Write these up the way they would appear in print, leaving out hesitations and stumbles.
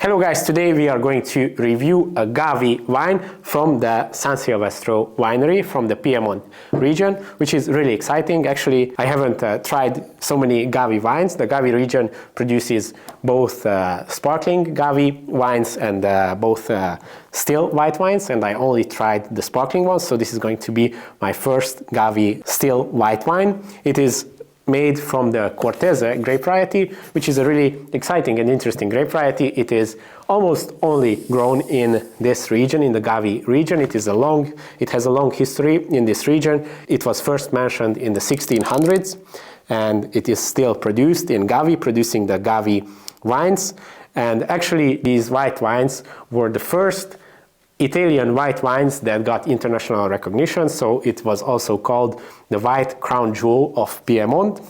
Hello guys, today we are going to review a Gavi wine from the San Silvestro winery from the Piedmont region, which is really exciting. Actually, I haven't tried so many Gavi wines. The Gavi region produces both sparkling Gavi wines and both still white wines, and I only tried the sparkling ones, so this is going to be my first Gavi still white wine. It is made from the Cortese grape variety, which is a really exciting and interesting grape variety. It is almost only grown in this region, in the Gavi region. It has a long history in this region. It was first mentioned in the 1600s, and it is still produced in Gavi, producing the Gavi wines. And actually, these white wines were the first Italian white wines that got international recognition, so it was also called the white crown jewel of Piedmont.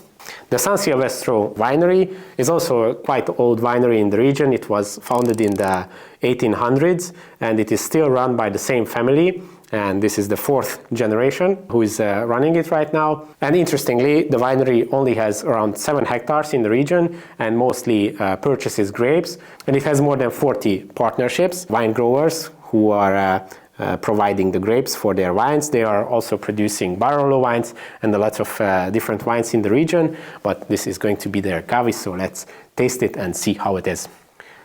The San Silvestro winery is also a quite old winery in the region. It was founded in the 1800s, and it is still run by the same family, and this is the fourth generation who is running it right now. And interestingly, the winery only has around 7 hectares in the region and mostly purchases grapes, and it has more than 40 partnerships, wine growers who are providing the grapes for their wines. They are also producing Barolo wines and a lot of different wines in the region, but this is going to be their Gavi, so let's taste it and see how it is.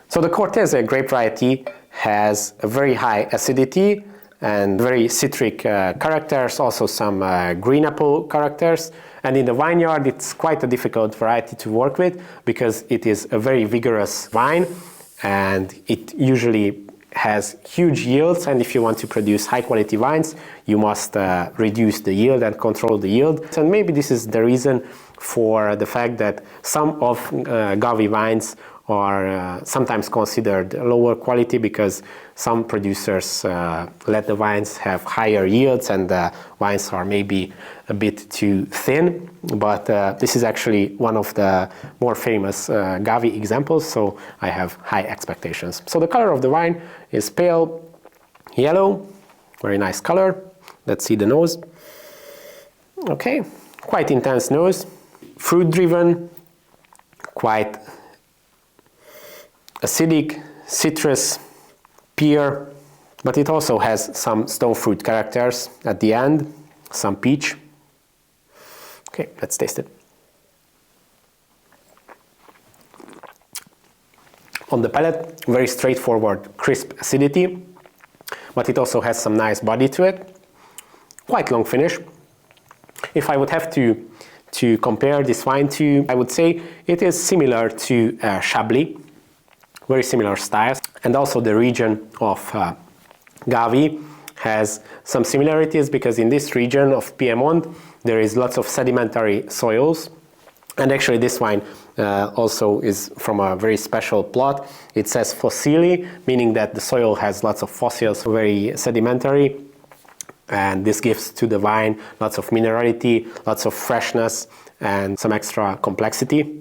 So the Cortese grape variety has a very high acidity and very citric characters, also some green apple characters. And in the vineyard, it's quite a difficult variety to work with because it is a very vigorous wine, and it usually has huge yields, and if you want to produce high quality wines, you must reduce the yield and control the yield. And maybe this is the reason for the fact that some of Gavi wines are sometimes considered lower quality because some producers let the wines have higher yields and the wines are maybe a bit too thin. But this is actually one of the more famous Gavi examples, so I have high expectations. So the color of the wine is pale yellow, very nice color. Let's see the nose. Okay, quite intense nose, fruit driven, quite acidic, citrus, pear, but it also has some stone fruit characters at the end, some peach. Okay, let's taste it. On the palate, very straightforward, crisp acidity, but it also has some nice body to it. Quite long finish. If I would have to compare this wine to, I would say it is similar to Chablis. Very similar styles, and also the region of Gavi has some similarities because in this region of Piedmont there is lots of sedimentary soils, and actually this wine also is from a very special plot. It says Fossili, meaning that the soil has lots of fossils, very sedimentary, and this gives to the wine lots of minerality, lots of freshness, and some extra complexity.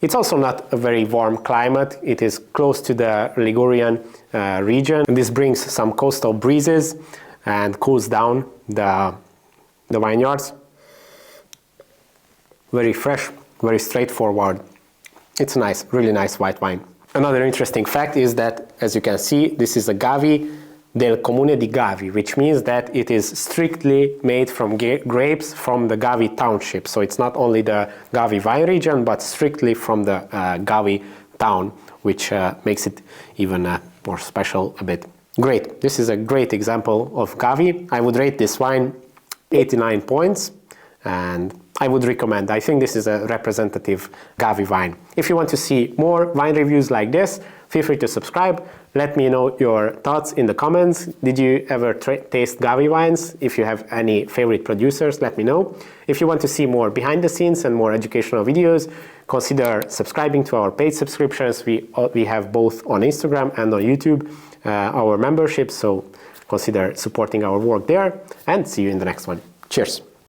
It's also not a very warm climate. It is close to the Ligurian region, and this brings some coastal breezes and cools down the vineyards. Very fresh, very straightforward. It's a nice, really nice white wine. Another interesting fact is that, as you can see, this is a Gavi del Comune di Gavi, which means that it is strictly made from grapes from the Gavi township. So it's not only the Gavi vine region, but strictly from the Gavi town, which makes it even more special a bit. Great, this is a great example of Gavi. I would rate this wine 89 points, and I would recommend. I think this is a representative Gavi wine. If you want to see more wine reviews like this, feel free to subscribe. Let me know your thoughts in the comments. Did you ever taste Gavi wines? If you have any favorite producers, let me know. If you want to see more behind the scenes and more educational videos, consider subscribing to our paid subscriptions. We have both on Instagram and on YouTube our memberships, so consider supporting our work there, and see you in the next one. Cheers!